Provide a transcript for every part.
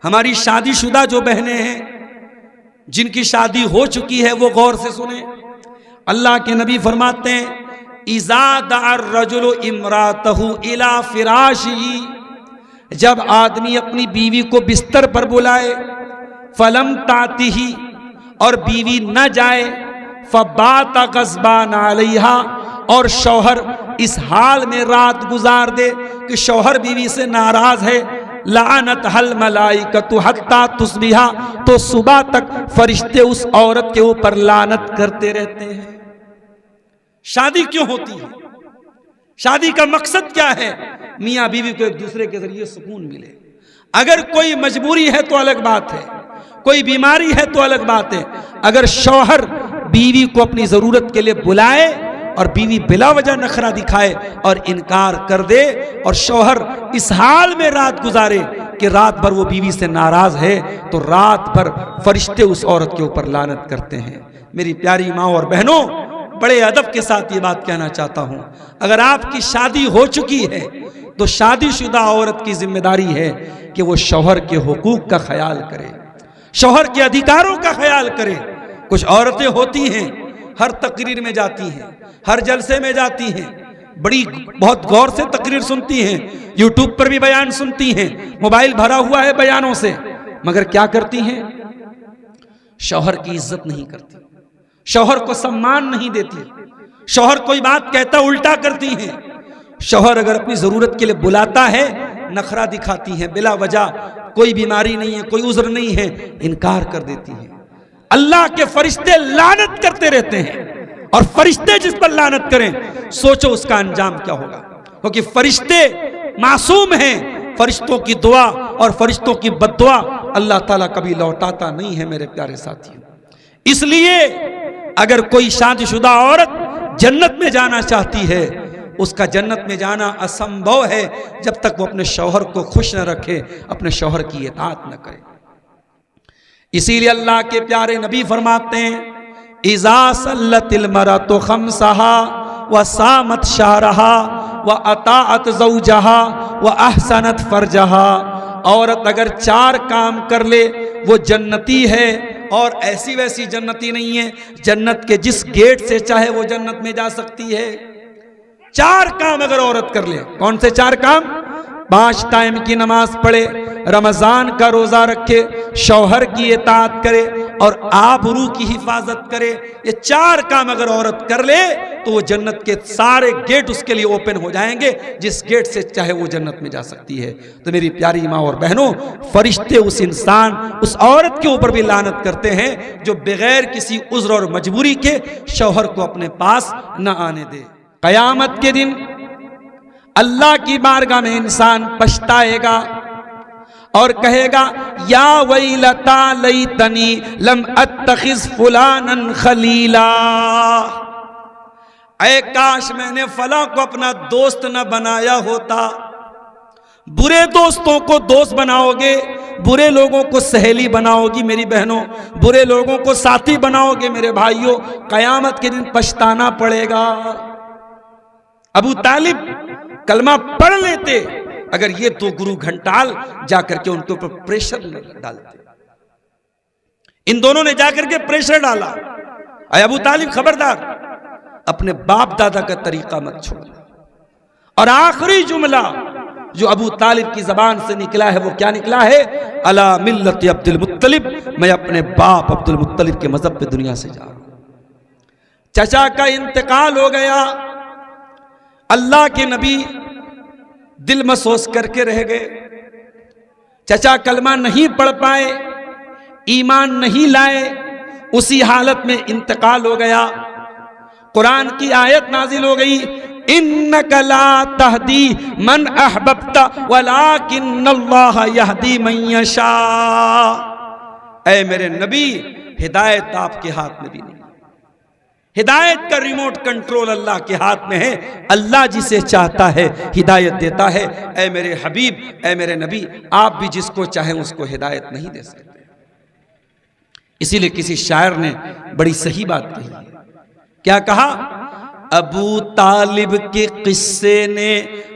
हमारी शादीशुदा जो बहनें हैं, जिनकी शादी हो चुकी है, वो गौर से सुने। अल्लाह के नबी फरमाते हैं, इज़ा दअर रजुलु इमरातहु इला फिराशिही, जब आदमी अपनी बीवी को बिस्तर पर बुलाए, फलम तातिही, और बीवी न जाए, फबाता गज़बान अलैहा, और शौहर इस हाल में रात गुजार दे कि शौहर बीवी से नाराज है, लानत हल मलाइकतु हत्ता तुस्बिहा, तो सुबह तक फरिश्ते उस औरत के ऊपर लानत करते रहते हैं। शादी क्यों होती है? शादी का मकसद क्या है? मियाँ बीवी को एक दूसरे के जरिए सुकून मिले। अगर कोई मजबूरी है तो अलग बात है, कोई बीमारी है तो अलग बात है। अगर शौहर बीवी को अपनी जरूरत के लिए बुलाए और बीवी बिला वजह नखरा दिखाए और इनकार कर दे, और शौहर इस हाल में रात गुजारे कि रात भर वो बीवी से नाराज है, तो रात भर फरिश्ते उस औरत के ऊपर लानत करते हैं। मेरी प्यारी माँ और बहनों, बड़े अदब के साथ ये बात कहना चाहता हूं, अगर आपकी शादी हो चुकी है तो शादीशुदा औरत की जिम्मेदारी है कि वो शौहर के हुकूक का ख्याल करे, शौहर के अधिकारों का ख्याल करे। कुछ औरतें होती हैं, हर तकरीर में जाती हैं, हर जलसे में जाती हैं, बहुत गौर से तकरीर सुनती हैं, यूट्यूब पर भी बयान सुनती हैं, मोबाइल भरा हुआ है बयानों से, मगर क्या करती हैं? शौहर की इज्जत नहीं करती, शौहर को सम्मान नहीं देती, शौहर कोई बात कहता उल्टा करती हैं। शौहर अगर अपनी जरूरत के लिए बुलाता है, नखरा दिखाती हैं, बिला वजह, कोई बीमारी नहीं है, कोई उज़्र नहीं है, इनकार कर देती हैं। अल्लाह के फरिश्ते लानत करते रहते हैं, और फरिश्ते जिस पर लानत करें, सोचो उसका अंजाम क्या होगा, क्योंकि फरिश्ते मासूम हैं। फरिश्तों की दुआ और फरिश्तों की बद्दुआ अल्लाह ताला कभी लौटाता नहीं है मेरे प्यारे साथियों। इसलिए अगर कोई शादीशुदा औरत जन्नत में जाना चाहती है, उसका जन्नत में जाना असंभव है जब तक वो अपने शौहर को खुश न रखे, अपने शौहर की इताअत न करे। इसीलिए अल्लाह के प्यारे नबी फरमाते हैं, इज़ा सल्लतिल मरअतु खम्सहा व सामत शहरहा व अताअत ज़ौजहा व अहसनत फरजहा, औरत अगर 4 काम कर ले वो जन्नती है, और ऐसी वैसी जन्नती नहीं है, जन्नत के जिस गेट से चाहे वो जन्नत में जा सकती है। 4 काम अगर औरत कर ले, कौन से 4 काम? 5 टाइम की नमाज पढ़े, रमजान का रोजा रखे, शौहर की इताअत करे और आबरू की हिफाजत करे। ये 4 काम अगर औरत कर ले तो वो जन्नत के सारे गेट उसके लिए ओपन हो जाएंगे, जिस गेट से चाहे वो जन्नत में जा सकती है। तो मेरी प्यारी माँ और बहनों, फरिश्ते उस इंसान, उस औरत के ऊपर भी लानत करते हैं जो बगैर किसी उज़्र और मजबूरी के शौहर को अपने पास न आने दे। क़यामत के दिन अल्लाह की बारगाह में इंसान पछताएगा और कहेगा, या वैलता लैतनी लम अत्तखिज़ फुलानन खलीला, ऐ काश मैंने फला को अपना दोस्त न बनाया होता। बुरे दोस्तों को दोस्त बनाओगे, बुरे लोगों को सहेली बनाओगी मेरी बहनों, बुरे लोगों को साथी बनाओगे मेरे भाइयों, क़यामत के दिन पछताना पड़ेगा। अबू तालिब कलमा पढ़ लेते अगर ये 2 गुरु घंटाल जाकर के उनके ऊपर प्रेशर डालते। इन दोनों ने जाकर के प्रेशर डाला, अरे अबू तालिब खबरदार, अपने बाप दादा का तरीका मत छोड़ना। और आखिरी जुमला जो अबू तालिब की जबान से निकला है वो क्या निकला है? अला मिल्लत अब्दुल मुत्तलिब, मैं अपने बाप अब्दुल मुत्तलिब के मजहब पे दुनिया से जा रहा हूं। चचा का इंतकाल हो गया, अल्लाह के नबी दिल महसूस करके रह गए। चचा कलमा नहीं पढ़ पाए, ईमान नहीं लाए, उसी हालत में इंतकाल हो गया। कुरान की आयत नाजिल हो गई, इन्नका ला तहदी मन अहबब्ता वलाकिन्नल्लाह यहदी मन यशा। ऐ मेरे नबी, हिदायत आपके हाथ में भी नहीं, हिदायत का रिमोट कंट्रोल अल्लाह के हाथ में है। अल्लाह जिसे चाहता है हिदायत देता है। ऐ मेरे हबीब, ऐ मेरे नबी, आप भी जिसको चाहें उसको हिदायत नहीं दे सकते। इसीलिए किसी शायर ने बड़ी सही बात कही है। क्या कहा? अबू तालिब के किस्से ने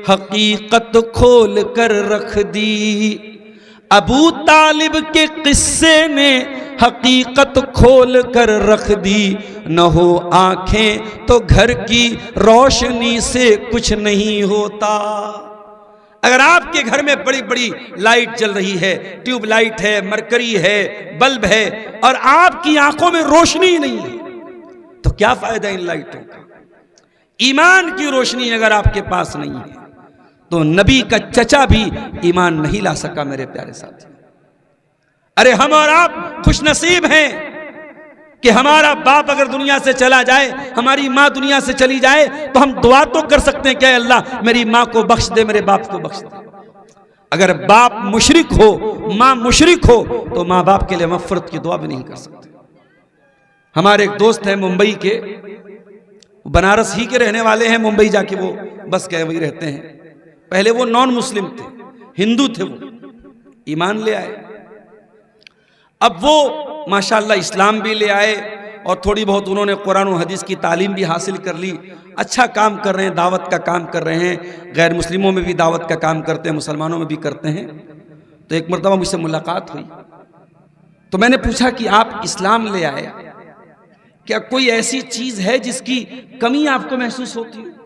हकीकत खोल कर रख दी, अबू तालिब के किस्से ने हकीकत खोल कर रख दी, न हो आंखें तो घर की रोशनी से कुछ नहीं होता। अगर आपके घर में बड़ी बड़ी लाइट जल रही है, ट्यूबलाइट है, मरकरी है, बल्ब है, और आपकी आंखों में रोशनी ही नहीं है, तो क्या फायदा इन लाइटों का? ईमान की रोशनी अगर आपके पास नहीं है तो नबी का चचा भी ईमान नहीं ला सका। मेरे प्यारे साथी, अरे हम और आप खुशनसीब हैं कि हमारा बाप अगर दुनिया से चला जाए, हमारी माँ दुनिया से चली जाए, तो हम दुआ तो कर सकते हैं कि अल्लाह मेरी माँ को बख्श दे, मेरे बाप को बख्श दे। अगर बाप मुशरिक हो, माँ मुशरिक हो, तो माँ बाप के लिए मग़फ़िरत की दुआ भी नहीं कर सकते। हमारे एक दोस्त हैं मुंबई के, बनारस ही के रहने वाले हैं, मुंबई जाके वो बस गए, वही रहते हैं। पहले वो नॉन मुस्लिम थे, हिंदू थे, वो ईमान ले आए। अब वो माशाअल्लाह इस्लाम भी ले आए और थोड़ी बहुत उन्होंने कुरान और हदीस की तालीम भी हासिल कर ली। अच्छा काम कर रहे हैं, दावत का काम कर रहे हैं, गैर मुस्लिमों में भी दावत का काम करते हैं, मुसलमानों में भी करते हैं। तो एक मरतबा मुझसे मुलाकात हुई, तो मैंने पूछा कि आप इस्लाम ले आए, क्या कोई ऐसी चीज है जिसकी कमी आपको महसूस होती है?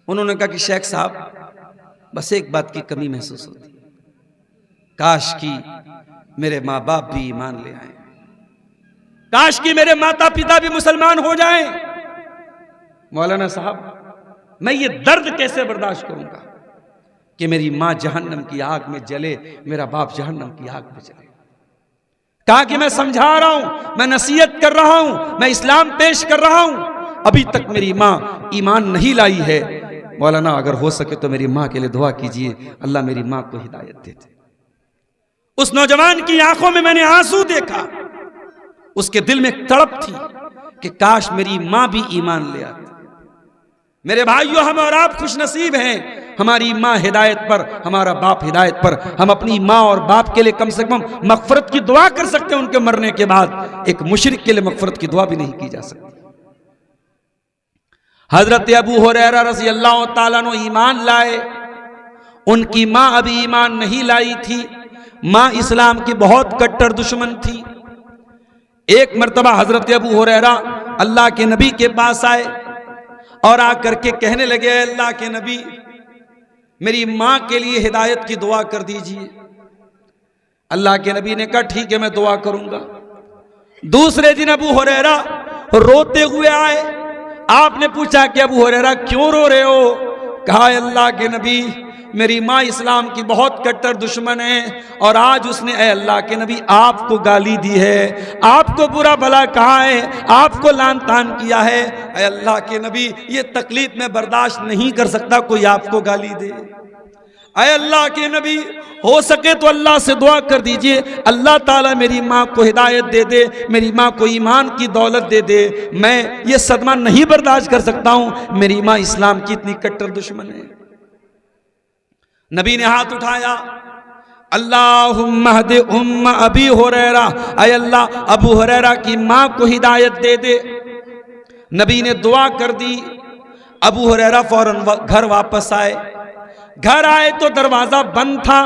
उन्होंने कहा कि शेख साहब, बस एक बात की कमी महसूस होती है, काश की मेरे माँ बाप भी ईमान ले आए, काश कि मेरे माता पिता भी मुसलमान हो जाएं। मौलाना साहब, मैं ये दर्द कैसे बर्दाश्त करूंगा कि मेरी माँ जहन्नम की आग में जले, मेरा बाप जहन्नम की आग में जले। कहा कि मैं समझा रहा हूं, मैं नसीहत कर रहा हूं, मैं इस्लाम पेश कर रहा हूं, अभी तक मेरी माँ ईमान नहीं लाई है। मौलाना अगर हो सके तो मेरी माँ के लिए दुआ कीजिए, अल्लाह मेरी माँ को हिदायत दे दे। उस नौजवान की आंखों में मैंने आंसू देखा, उसके दिल में तड़प थी कि काश मेरी माँ भी ईमान ले आती। मेरे भाइयों, हम और आप खुशनसीब हैं, हमारी माँ हिदायत पर, हमारा बाप हिदायत पर। हम अपनी माँ और बाप के लिए कम से कम मग़फ़िरत की दुआ कर सकते हैं उनके मरने के बाद। एक मुशरिक के लिए मग़फ़िरत की दुआ भी नहीं की जा सकती। हजरत अबू हुरैरा रज़ी अल्लाह ताला अन्हु ईमान लाए, उनकी माँ अभी ईमान नहीं लाई थी। माँ इस्लाम की बहुत कट्टर दुश्मन थी। एक मर्तबा हजरत अबू हुरैरा अल्लाह के नबी के पास आए और आकर के कहने लगे, अल्लाह के नबी, मेरी माँ के लिए हिदायत की दुआ कर दीजिए। अल्लाह के नबी ने कहा ठीक है, मैं दुआ करूंगा। दूसरे दिन अबू हुरैरा रोते हुए आए। आपने पूछा कि अबू हुरैरा क्यों रो रहे हो? कहा, अल्लाह के नबी, मेरी माँ इस्लाम की बहुत कट्टर दुश्मन है और आज उसने ए अल्लाह के नबी आपको गाली दी है, आपको बुरा भला कहा है, आपको लान तान किया है। ए अल्लाह के नबी, ये तकलीफ मैं बर्दाश्त नहीं कर सकता, कोई आपको गाली दे। ए अल्लाह के नबी, हो सके तो अल्लाह से दुआ कर दीजिए, अल्लाह ताला मेरी माँ को हिदायत दे दे, मेरी माँ को ईमान की दौलत दे दे। मैं ये सदमा नहीं बर्दाश्त कर सकता हूँ, मेरी माँ इस्लाम की इतनी कट्टर दुश्मन है। नबी ने हाथ उठाया, अल्लाहुम्मा हदि उम्मा अबी हुरैरा, ऐ अल्लाह अबू हुरैरा की माँ को हिदायत दे दे। नबी ने दुआ कर दी। अबू हुरैरा फौरन घर वापस आए। घर आए तो दरवाजा बंद था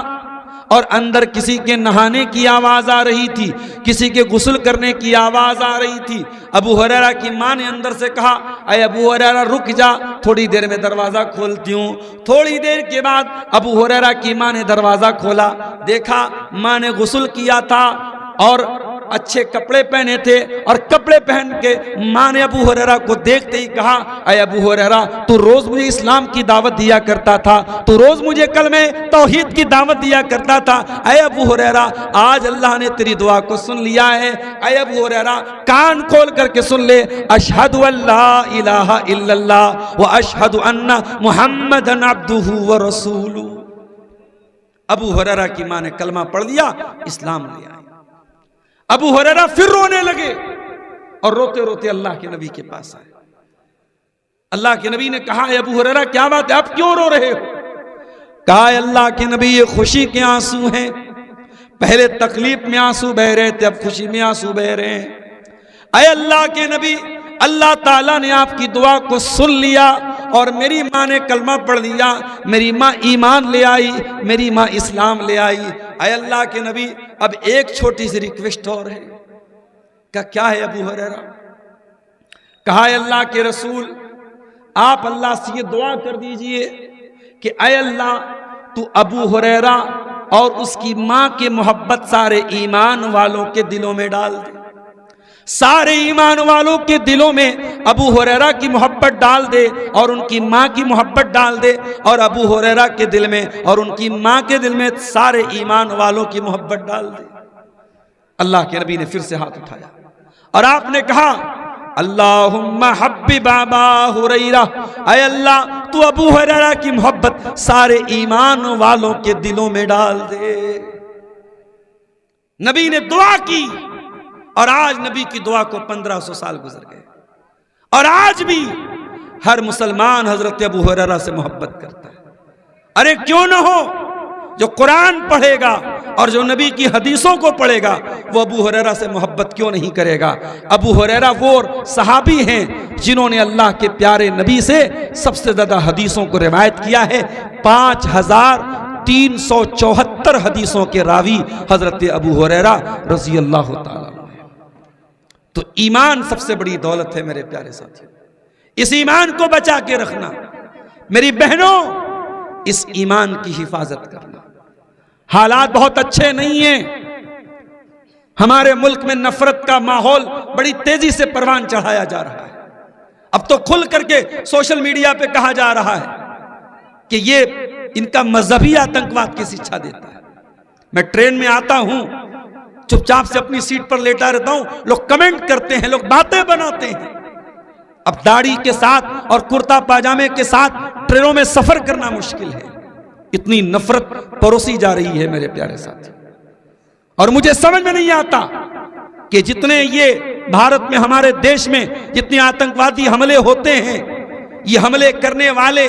और अंदर किसी के नहाने की आवाज आ रही थी, किसी के गुस्ल करने की आवाज आ रही थी। अबू हुरैरा की माँ ने अंदर से कहा, अरे अबू हुरैरा रुक जा, थोड़ी देर में दरवाजा खोलती हूँ। थोड़ी देर के बाद अबू हुरैरा की माँ ने दरवाजा खोला, देखा माँ ने गुस्ल किया था और अच्छे कपड़े पहने थे, और कपड़े पहन के माँ ने अबू हुरैरा को देखते ही कहा, अरे अबू हुरैरा, तू रोज मुझे इस्लाम की दावत दिया करता था, तू रोज मुझे कलमे तौहीद की दावत दिया करता था। अरे अबू हुरैरा, आज अल्लाह ने तेरी दुआ को सुन लिया है। अरे अबू हुरैरा, कान खोल करके सुन ले, अशहदु अल्ला इलाहा इल्लल्लाह व अशहदु अन्ना मुहम्मदन अब्दुहु व रसूलुहु। अबू हुरैरा की माँ ने कलमा पढ़ लिया, इस्लाम ले आए। अबू हुरैरा फिर रोने लगे और रोते रोते अल्लाह के नबी के पास आए। अल्लाह के नबी ने कहा, अबू हुरैरा क्या बात है, आप क्यों रो रहे हो? कहा, अल्लाह के नबी, ये खुशी के आंसू हैं। पहले तकलीफ में आंसू बह रहे थे, अब खुशी में आंसू बह रहे हैं। अय अल्लाह के नबी, अल्लाह ताला ने आपकी दुआ को सुन लिया और मेरी माँ ने कलमा पढ़ लिया, मेरी माँ ईमान ले आई, मेरी माँ इस्लाम ले आई। ऐ अल्लाह के नबी, अब एक छोटी सी रिक्वेस्ट और है। क्या है अबू हुरैरा? कहा अल्लाह के रसूल, आप अल्लाह से ये दुआ कर दीजिए कि ऐ अल्लाह, तू अबू हुरैरा और उसकी माँ की मोहब्बत सारे ईमान वालों के दिलों में डाल दे। सारे ईमान वालों के दिलों में अबू हुरैरा की मोहब्बत डाल दे और उनकी माँ की मोहब्बत डाल दे, और अबू हुरैरा के दिल में और उनकी माँ के दिल में सारे ईमान वालों की मोहब्बत डाल दे। अल्लाह के नबी ने फिर से हाथ उठाया और आपने कहा, अल्लाहुम्मा हब्बिब अबा हुरैरा, ऐ अल्लाह तू अबू हुरैरा की मोहब्बत सारे ईमान वालों के दिलों में डाल दे। नबी ने दुआ की और आज नबी की दुआ को 1500 साल गुजर गए और आज भी हर मुसलमान हजरत अबू हुरैरा से मोहब्बत करता है। अरे क्यों ना हो, जो कुरान पढ़ेगा और जो नबी की हदीसों को पढ़ेगा वो अबू हुरैरा से मोहब्बत क्यों नहीं करेगा? अबू हुरैरा वो सहाबी हैं जिन्होंने अल्लाह के प्यारे नबी से सबसे ज्यादा हदीसों को रिवायत किया है। 5374 हदीसों के रावी हजरत अबू हुरैरा रजी अल्लाह ताला। तो ईमान सबसे बड़ी दौलत है मेरे प्यारे साथियों, इस ईमान को बचा के रखना। मेरी बहनों, इस ईमान की हिफाजत करना। हालात बहुत अच्छे नहीं हैं, हमारे मुल्क में नफरत का माहौल बड़ी तेजी से परवान चढ़ाया जा रहा है। अब तो खुल करके सोशल मीडिया पे कहा जा रहा है कि ये इनका मजहबी आतंकवाद की शिक्षा देता है। मैं ट्रेन में आता हूं, चुपचाप से अपनी सीट पर लेटा रहता हूं, लोग कमेंट करते हैं, लोग बातें बनाते हैं। अब दाढ़ी के साथ और कुर्ता पाजामे के साथ ट्रेनों में सफर करना मुश्किल है। इतनी नफरत परोसी जा रही है मेरे प्यारे साथी, और मुझे समझ में नहीं आता कि जितने ये भारत में हमारे देश में जितने आतंकवादी हमले होते हैं, ये हमले करने वाले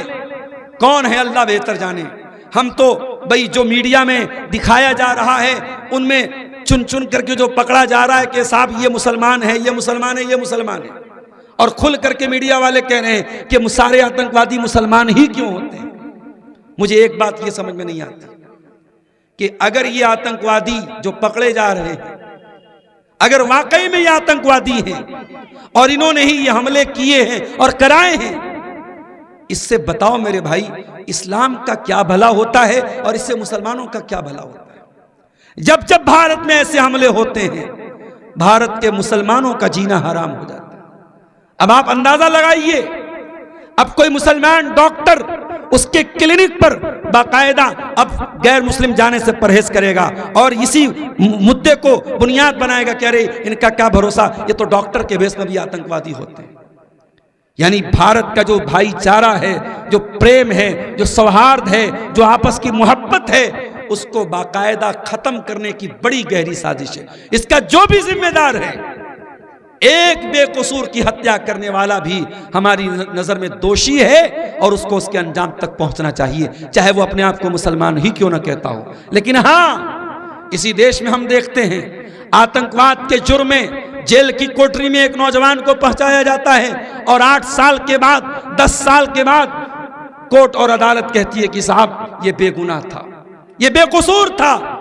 कौन है अल्लाह बेहतर जाने। हम तो भाई जो मीडिया में दिखाया जा रहा है उनमें चुन चुन करके जो पकड़ा जा रहा है कि साहब ये मुसलमान है, ये मुसलमान है, ये मुसलमान है, और खुल करके मीडिया वाले कह रहे हैं कि सारे आतंकवादी मुसलमान ही क्यों होते हैं। मुझे एक बात ये समझ में नहीं आती कि अगर ये आतंकवादी जो पकड़े जा रहे हैं, अगर वाकई में ये आतंकवादी हैं और इन्होंने ही ये हमले किए हैं और कराए हैं, इससे बताओ मेरे भाई, इस्लाम का क्या भला होता है और इससे मुसलमानों का क्या भला होता है। जब जब भारत में ऐसे हमले होते हैं, भारत के मुसलमानों का जीना हराम हो जाता है। अब आप अंदाजा लगाइए, अब कोई मुसलमान डॉक्टर उसके क्लिनिक पर बाकायदा अब गैर मुस्लिम जाने से परहेज करेगा और इसी मुद्दे को बुनियाद बनाएगा कि अरे इनका क्या भरोसा, ये तो डॉक्टर के भेष में भी आतंकवादी होते हैं। यानी भारत का जो भाईचारा है, जो प्रेम है, जो सौहार्द है, जो आपस की मोहब्बत है, उसको बाकायदा खत्म करने की बड़ी गहरी साजिश है। इसका जो भी जिम्मेदार है, एक बेकसूर की हत्या करने वाला भी हमारी नजर में दोषी है और उसको उसके अंजाम तक पहुंचना चाहिए, चाहे वो अपने आप को मुसलमान ही क्यों ना कहता हो। लेकिन हाँ, इसी देश में हम देखते हैं आतंकवाद के जुर्म में जेल की कोठरी में एक नौजवान को पहुंचाया जाता है और 8 साल के बाद, 10 साल के बाद कोर्ट और अदालत कहती है कि साहब ये बेगुनाह था, ये बेकसूर था।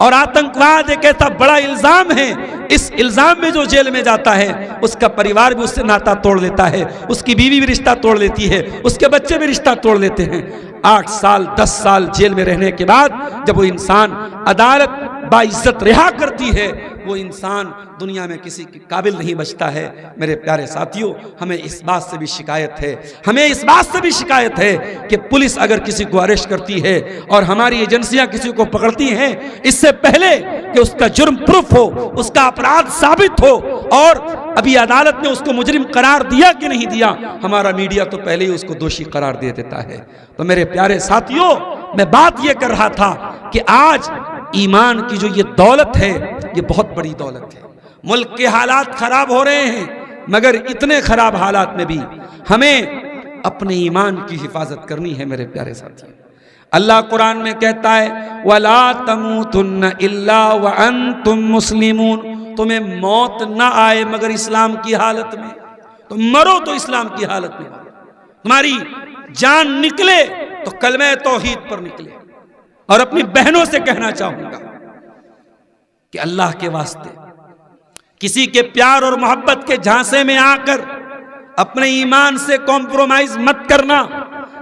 और आतंकवाद एक ऐसा बड़ा इल्जाम है, इस इल्जाम में जो जेल में जाता है उसका परिवार भी उससे नाता तोड़ लेता है, उसकी बीवी भी रिश्ता तोड़ लेती है, उसके बच्चे भी रिश्ता तोड़ लेते हैं। 8 साल 10 साल जेल में रहने के बाद जब वो इंसान अदालत बाइज्जत रिहा करती है, वो इंसान दुनिया में किसी के काबिल नहीं बचता है। मेरे प्यारे साथियों, हमें इस बात से भी शिकायत है, हमें इस बात से भी शिकायत है कि पुलिस अगर किसी को अरेस्ट करती है और हमारी एजेंसियां किसी को पकड़ती हैं, इससे पहले कि उसका जुर्म प्रूफ हो, उसका अपराध साबित हो और अभी अदालत ने उसको मुजरिम करार दिया कि नहीं दिया, हमारा मीडिया तो पहले ही उसको दोषी करार दे देता है। तो मेरे प्यारे साथियों, मैं बात ये कर रहा था कि आज ईमान की जो ये दौलत है, ये बहुत बड़ी दौलत है। मुल्क के हालात खराब हो रहे हैं, मगर इतने खराब हालात में भी हमें अपने ईमान की हिफाजत करनी है। मेरे प्यारे साथियों, अल्लाह कुरान में कहता है, वला तमूतुन्न इल्ला व अंतुम मुस्लिमून, तुम्हें मौत ना आए मगर इस्लाम की हालत में, तुम मरो तो इस्लाम की हालत में। तुम्हारी जान निकले तो कलमे तौहीद पर निकले। और अपनी बहनों से कहना चाहूंगा कि अल्लाह के वास्ते किसी के प्यार और मोहब्बत के झांसे में आकर अपने ईमान से कॉम्प्रोमाइज मत करना,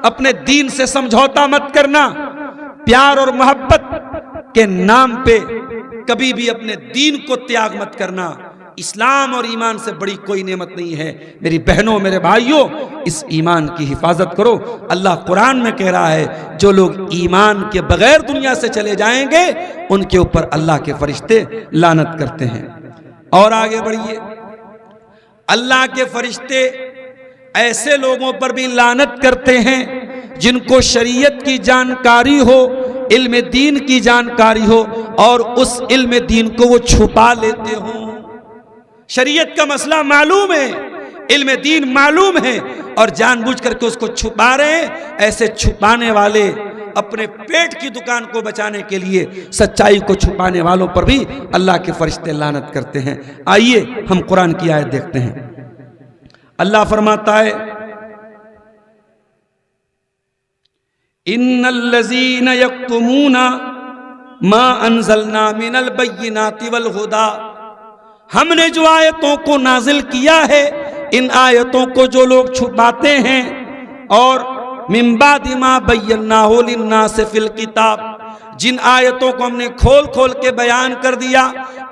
अपने दीन से समझौता मत करना। प्यार और मोहब्बत के नाम पे कभी भी अपने दीन को त्याग मत करना। इस्लाम और ईमान से बड़ी कोई नेमत नहीं है। मेरी बहनों, मेरे भाइयों, इस ईमान की हिफाजत करो। अल्लाह कुरान में कह रहा है, जो लोग ईमान के बगैर दुनिया से चले जाएंगे उनके ऊपर अल्लाह के फरिश्ते लानत करते हैं। और आगे बढ़िए, अल्लाह के फरिश्ते ऐसे लोगों पर भी लानत करते हैं जिनको शरीयत की जानकारी हो, इल्म दीन की जानकारी हो और उस इल्म दीन को वो छुपा लेते हों। शरीयत का मसला मालूम है, इल्म दीन मालूम है और जानबूझ करके उसको छुपा रहे हैं। ऐसे छुपाने वाले अपने पेट की दुकान को बचाने के लिए सच्चाई को छुपाने वालों पर भी अल्लाह के फरिश्ते लानत करते हैं। आइए हम कुरान की आयत देखते हैं। अल्लाह फरमाता है, इन्नल्लज़ीना यक्तुमूना मा अंज़लना मिनल बय्यिनाति वल हुदा। हमने जो आयतों को नाजिल किया है, इन आयतों को जो लोग छुपाते हैं और मिन बादि मा बय्यनाहु लिन्नास फिल किताब, जिन आयतों को हमने खोल खोल के बयान कर दिया,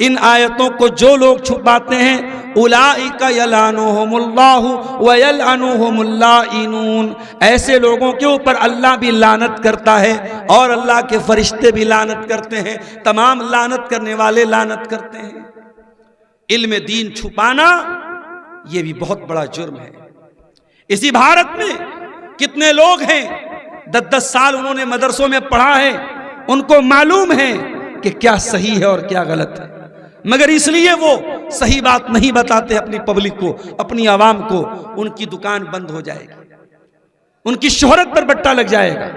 इन आयतों को जो लोग छुपाते हैं, उलाइका यलानुहुमुल्लाहु व यलअनुहुमुल लाइनून, ऐसे लोगों के ऊपर अल्लाह भी लानत करता है और अल्लाह के फरिश्ते भी लानत करते हैं। तमाम लानत करने वाले लानत करते हैं। इल्म दीन छुपाना यह भी बहुत बड़ा जुर्म है। इसी भारत में कितने लोग हैं 10-10 साल उन्होंने मदरसों में पढ़ा है, उनको मालूम है कि क्या सही है और क्या गलत है, मगर इसलिए वो सही बात नहीं बताते अपनी पब्लिक को, अपनी आवाम को। उनकी दुकान बंद हो जाएगी, उनकी शोहरत पर बट्टा लग जाएगा,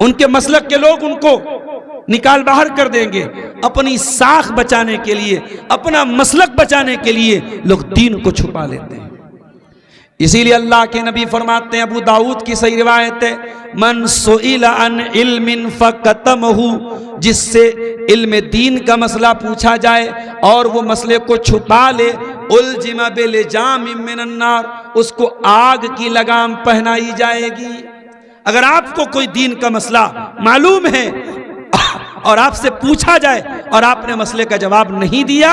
उनके मसलक के लोग उनको निकाल बाहर कर देंगे। अपनी साख बचाने के लिए, अपना मसलक बचाने के लिए लोग दीन को छुपा लेते हैं। इसीलिए अल्लाह के नबी फरमाते हैं, अबू दाऊद की सही रिवायत है, मन सुइला अन इल्मिन फकतमहु, जिससे इल्म दीन का मसला पूछा जाए और वो मसले को छुपा ले, उलजिमा बिलजामिम मिनन नार, उसको आग की लगाम पहनाई जाएगी। अगर आपको कोई दीन का मसला मालूम है और आपसे पूछा जाए और आपने मसले का जवाब नहीं दिया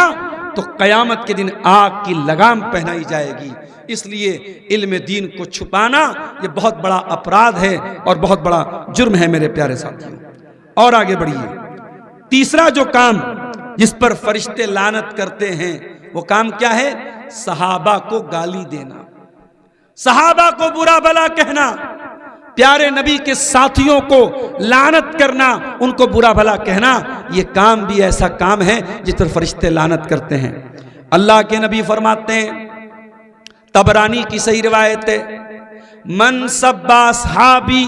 तो कयामत के दिन आग की लगाम पहनाई जाएगी। इसलिए इल्म दीन को छुपाना ये बहुत बड़ा अपराध है और बहुत बड़ा जुर्म है मेरे प्यारे साथियों। और आगे बढ़िए, तीसरा जो काम जिस पर फरिश्ते लानत करते हैं वो काम क्या है? सहाबा को गाली देना, सहाबा को बुरा भला कहना, प्यारे नबी के साथियों को लानत करना, उनको बुरा भला कहना, ये काम भी ऐसा काम है जिस पर फरिश्ते लानत करते हैं। अल्लाह के नबी फरमाते हैं, तबरानी की सही रिवायत है, मन सब्बा सहाबी,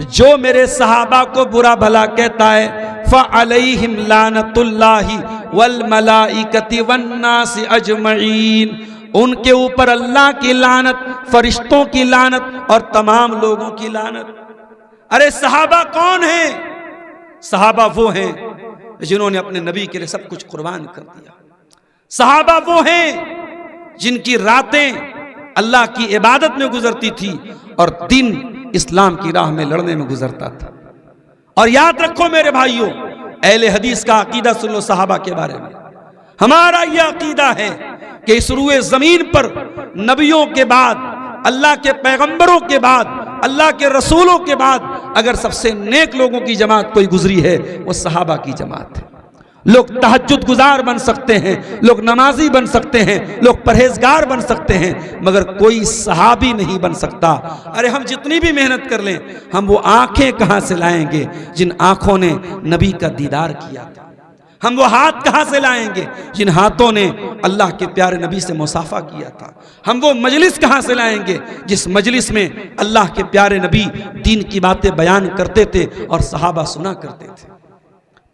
जो मेरे सहाबा को बुरा भला कहता है, फ़अलैहिम लानतुल्लाहि वल मलाइकति वन्नासि अजमईन, उनके ऊपर अल्लाह की लानत, फरिश्तों की लानत और तमाम लोगों की लानत। अरे सहाबा कौन है? सहाबा वो हैं जिन्होंने अपने नबी के लिए सब कुछ कुर्बान कर दिया। सहाबा वो हैं जिनकी रातें अल्लाह की इबादत में गुजरती थी और दिन इस्लाम की राह में लड़ने में गुजरता था। और याद रखो मेरे भाइयों, अहले हदीस का अकीदा सुन लो सहाबा के बारे में। हमारा यह अकीदा है कि इस रूए जमीन पर नबियों के बाद, अल्लाह के पैगंबरों के बाद, अल्लाह के रसूलों के बाद अगर सबसे नेक लोगों की जमात कोई गुजरी है वो सहाबा की जमात है। लोग तहज्जुद गुजार बन सकते हैं, लोग नमाजी बन सकते हैं, लोग परहेजगार बन सकते हैं, मगर कोई सहाबी नहीं बन सकता। अरे हम जितनी भी मेहनत कर लें, हम वो आंखें कहां से लाएंगे जिन आंखों ने नबी का दीदार किया था? हम वो हाथ कहां से लाएंगे जिन हाथों ने अल्लाह के प्यारे नबी से मुसाफा किया था? हम वो मजलिस कहां से लाएंगे जिस मजलिस में अल्लाह के प्यारे नबी दीन की बातें बयान करते थे और सहाबा सुना करते थे?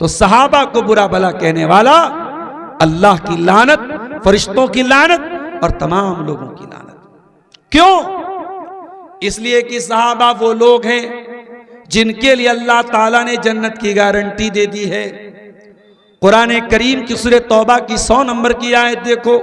तो सहाबा को बुरा भला कहने वाला अल्लाह की लानत, फरिश्तों की लानत और तमाम लोगों की लानत। क्यों? इसलिए कि सहाबा वो लोग हैं जिनके लिए अल्लाह ताला ने जन्नत की गारंटी दे दी है। कुरान करीम की सूरह तौबा की 100 नंबर की आयत देखो,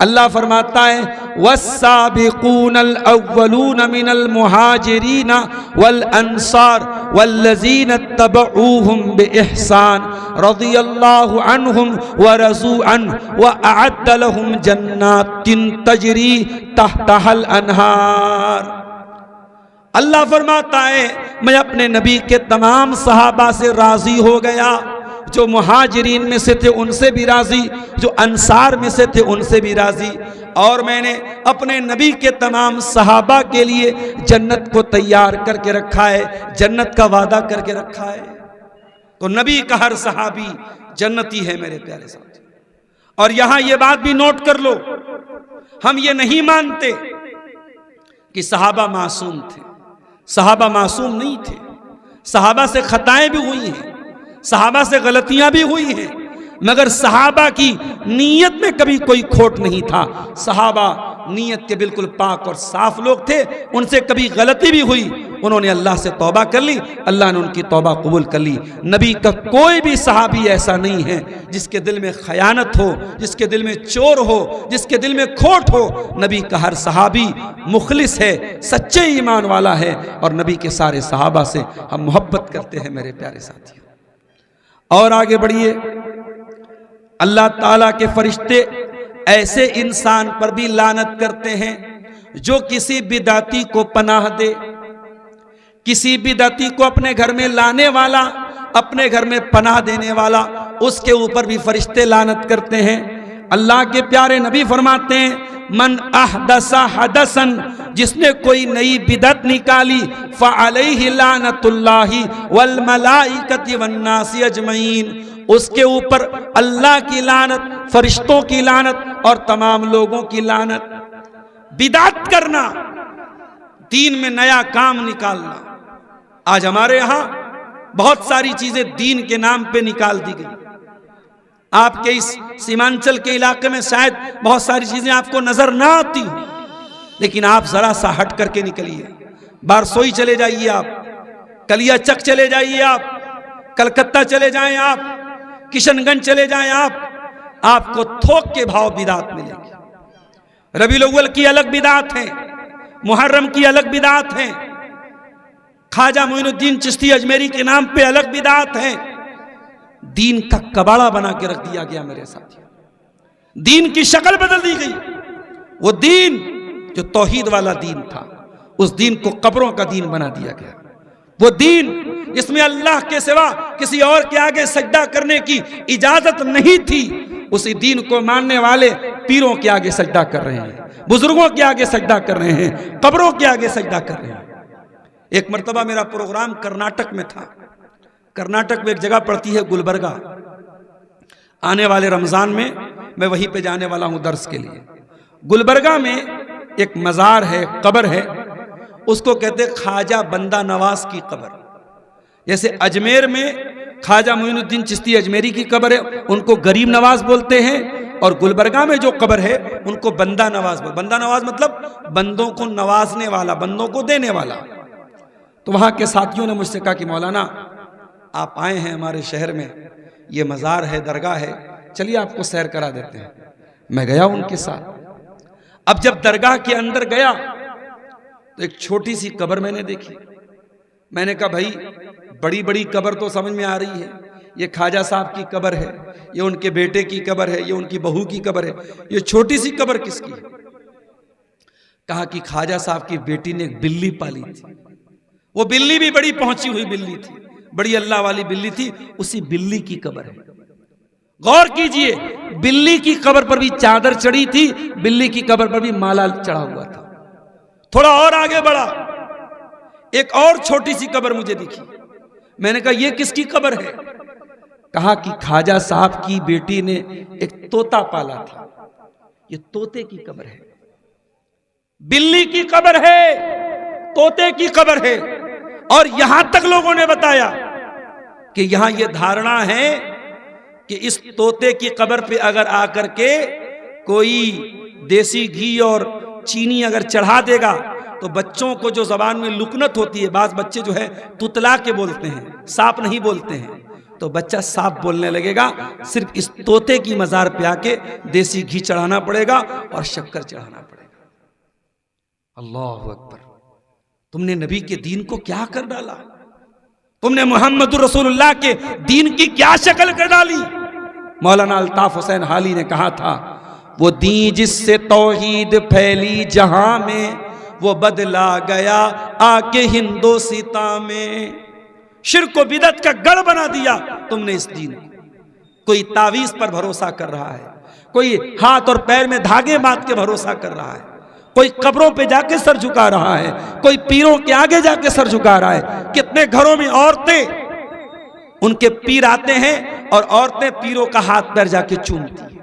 अल्लाह फरमाता है वस्साबिकूनल अव्वलून मिनल मुहाजिरीन वल अंसार वल्लज़ीना तबऊहुम बिइहसान रज़ियल्लाहु अन्हुम व रज़ू अन्हु व अअद्द लहुम जन्नातिन तजरी तहतहल अनहार। अल्लाह फरमाता है मैं अपने नबी के तमाम सहाबा से राजी हो गया, जो मुहाजिरीन में से थे उनसे भी राजी, जो अंसार में से थे उनसे भी राजी, और मैंने अपने नबी के तमाम सहाबा के लिए जन्नत को तैयार करके रखा है, जन्नत का वादा करके रखा है। तो नबी का हर सहाबी जन्नती है मेरे प्यारे साथी। और यहां यह बात भी नोट कर लो, हम ये नहीं मानते कि सहाबा मासूम थे। सहाबा मासूम नहीं थे, सहाबा से खताएं भी हुई हैं, सहाबा से गलतियां भी हुई हैं, मगर सहाबा की नीयत में कभी कोई खोट नहीं था। सहाबा नीयत के बिल्कुल पाक और साफ लोग थे, उनसे कभी गलती भी हुई उन्होंने अल्लाह से तौबा कर ली, अल्लाह ने उनकी तौबा कबूल कर ली। नबी का कोई भी सहाबी ऐसा नहीं है जिसके दिल में खयानत हो, जिसके दिल में चोर हो, जिसके दिल में खोट हो। नबी का हर सहाबी मुखलिस है, सच्चे ईमान वाला है, और नबी के सारे सहाबा से हम मोहब्बत करते हैं मेरे प्यारे साथियों। और आगे बढ़िए, अल्लाह ताला के फरिश्ते ऐसे इंसान पर भी लानत करते हैं जो किसी बिदाती को पनाह दे, किसी बिदाती को अपने घर में लाने वाला, अपने घर में पनाह देने वाला, उसके ऊपर भी फरिश्ते लानत करते हैं। अल्लाह के प्यारे नबी फरमाते हैं मन अहदसा हदसन, जिसने कोई नई बिदत निकाली फ़अलैहि लानतुल्लाहि वल मलाइकति वन्नासि अजमईन, उसके ऊपर अल्लाह की लानत, फरिश्तों की लानत और तमाम लोगों की लानत। बिदात करना, दीन में नया काम निकालना। आज हमारे यहां बहुत सारी चीजें दीन के नाम पे निकाल दी गई। आपके इस सीमांचल के इलाके में शायद बहुत सारी चीजें आपको नजर ना आती हो, लेकिन आप जरा सा हट करके निकलिए, बारसोई चले जाइए, आप कलिया चक चले जाइए, आप कलकत्ता चले जाएं, आप किशनगंज चले जाएं, आपको थोक के भाव बिदात मिलेंगे। रबीउल अव्वल की अलग बिदात है, मुहर्रम की अलग बिदात है, ख्वाजा मोइनुद्दीन चिश्ती अजमेरी के नाम पे अलग बिदात है। दीन का कबाड़ा बना के रख दिया गया मेरे साथियों, दीन की शक्ल बदल दी गई। वो दीन जो तौहीद वाला दीन था, उस दीन को कब्रों का दीन बना दिया गया। वो दीन जिसमें अल्लाह के सिवा किसी और के आगे सजदा करने की इजाजत नहीं थी, उसी दीन को मानने वाले पीरों के आगे सजदा कर रहे हैं, बुजुर्गों के आगे सजदा कर रहे हैं, कब्रों के आगे सजदा कर रहे हैं। एक मर्तबा मेरा प्रोग्राम कर्नाटक में था। कर्नाटक में एक जगह पड़ती है गुलबर्गा। आने वाले रमजान में मैं वहीं पे जाने वाला हूं दर्स के लिए। गुलबर्गा में एक मज़ार है, कब्र है, उसको कहते ख्वाजा बंदा नवाज की कब्र। जैसे अजमेर में ख्वाजा मोइनुद्दीन चिश्ती अजमेरी की कब्र है, उनको गरीब नवाज बोलते हैं, और गुलबर्गा में जो कब्र है उनको बंदा नवाज बोलते। बंदा नवाज मतलब बंदों को नवाजने वाला, बंदों को देने वाला। तो वहां के साथियों ने मुझसे कहा कि मौलाना आप आए हैं हमारे शहर में, ये मज़ार है, दरगाह है, चलिए आपको सैर करा देते हैं। मैं गया उनके साथ। अब जब दरगाह के अंदर गया तो एक छोटी सी कब्र मैंने देखी। मैंने कहा भाई बड़ी बड़ी कब्र तो समझ में आ रही है, ये ख्वाजा साहब की कब्र है, ये उनके बेटे की कब्र है, ये उनकी बहू की कब्र है, ये छोटी सी कब्र किसकी है? कहा कि ख्वाजा साहब की बेटी ने एक बिल्ली पाली थी, वो बिल्ली भी बड़ी पहुंची हुई बिल्ली थी, बड़ी अल्लाह वाली बिल्ली थी, उसी बिल्ली की कब्र है। गौर कीजिए, बिल्ली की कब्र पर भी चादर चढ़ी थी, बिल्ली की कब्र पर भी माला चढ़ा हुआ था। थोड़ा और आगे बढ़ा, एक और छोटी सी कब्र मुझे दिखी। मैंने कहा ये किसकी कब्र है? कहा कि ख्वाजा साहब की बेटी ने एक तोता पाला था, ये तोते की कब्र है। बिल्ली की कब्र है, तोते की कब्र है। और यहां तक लोगों ने बताया कि यहां यह धारणा है कि इस तोते की कब्र पे अगर आकर के कोई देसी घी और चीनी अगर चढ़ा देगा तो बच्चों को जो जबान में लुकनत होती है, बाज बच्चे जो है तुतला के बोलते हैं, सांप नहीं बोलते हैं, तो बच्चा सांप बोलने लगेगा। सिर्फ इस तोते की मजार पे आके देसी घी चढ़ाना पड़ेगा और शक्कर चढ़ाना पड़ेगा। अल्लाह अकबर। तुमने नबी के दीन को क्या कर डाला, तुमने मोहम्मद रसूलुल्लाह के दीन की क्या शक्ल कर डाली। मौलाना अल्ताफ हुसैन हाली ने कहा था, वो दीन जिससे तौहीद फैली जहां में, वो बदला गया आके हिंदोसिता में। शिर्क को बिदअत का गढ़ बना दिया तुमने इस दीन को। कोई तावीज पर भरोसा कर रहा है, कोई हाथ और पैर में धागे बांध के भरोसा कर रहा है, कोई कब्रों पे जाके सर झुका रहा है, कोई पीरों के आगे जाके सर झुका रहा है। कितने घरों में औरतें, उनके पीर आते हैं और औरतें पीरों का हाथ पैर जाके चूमती हैं।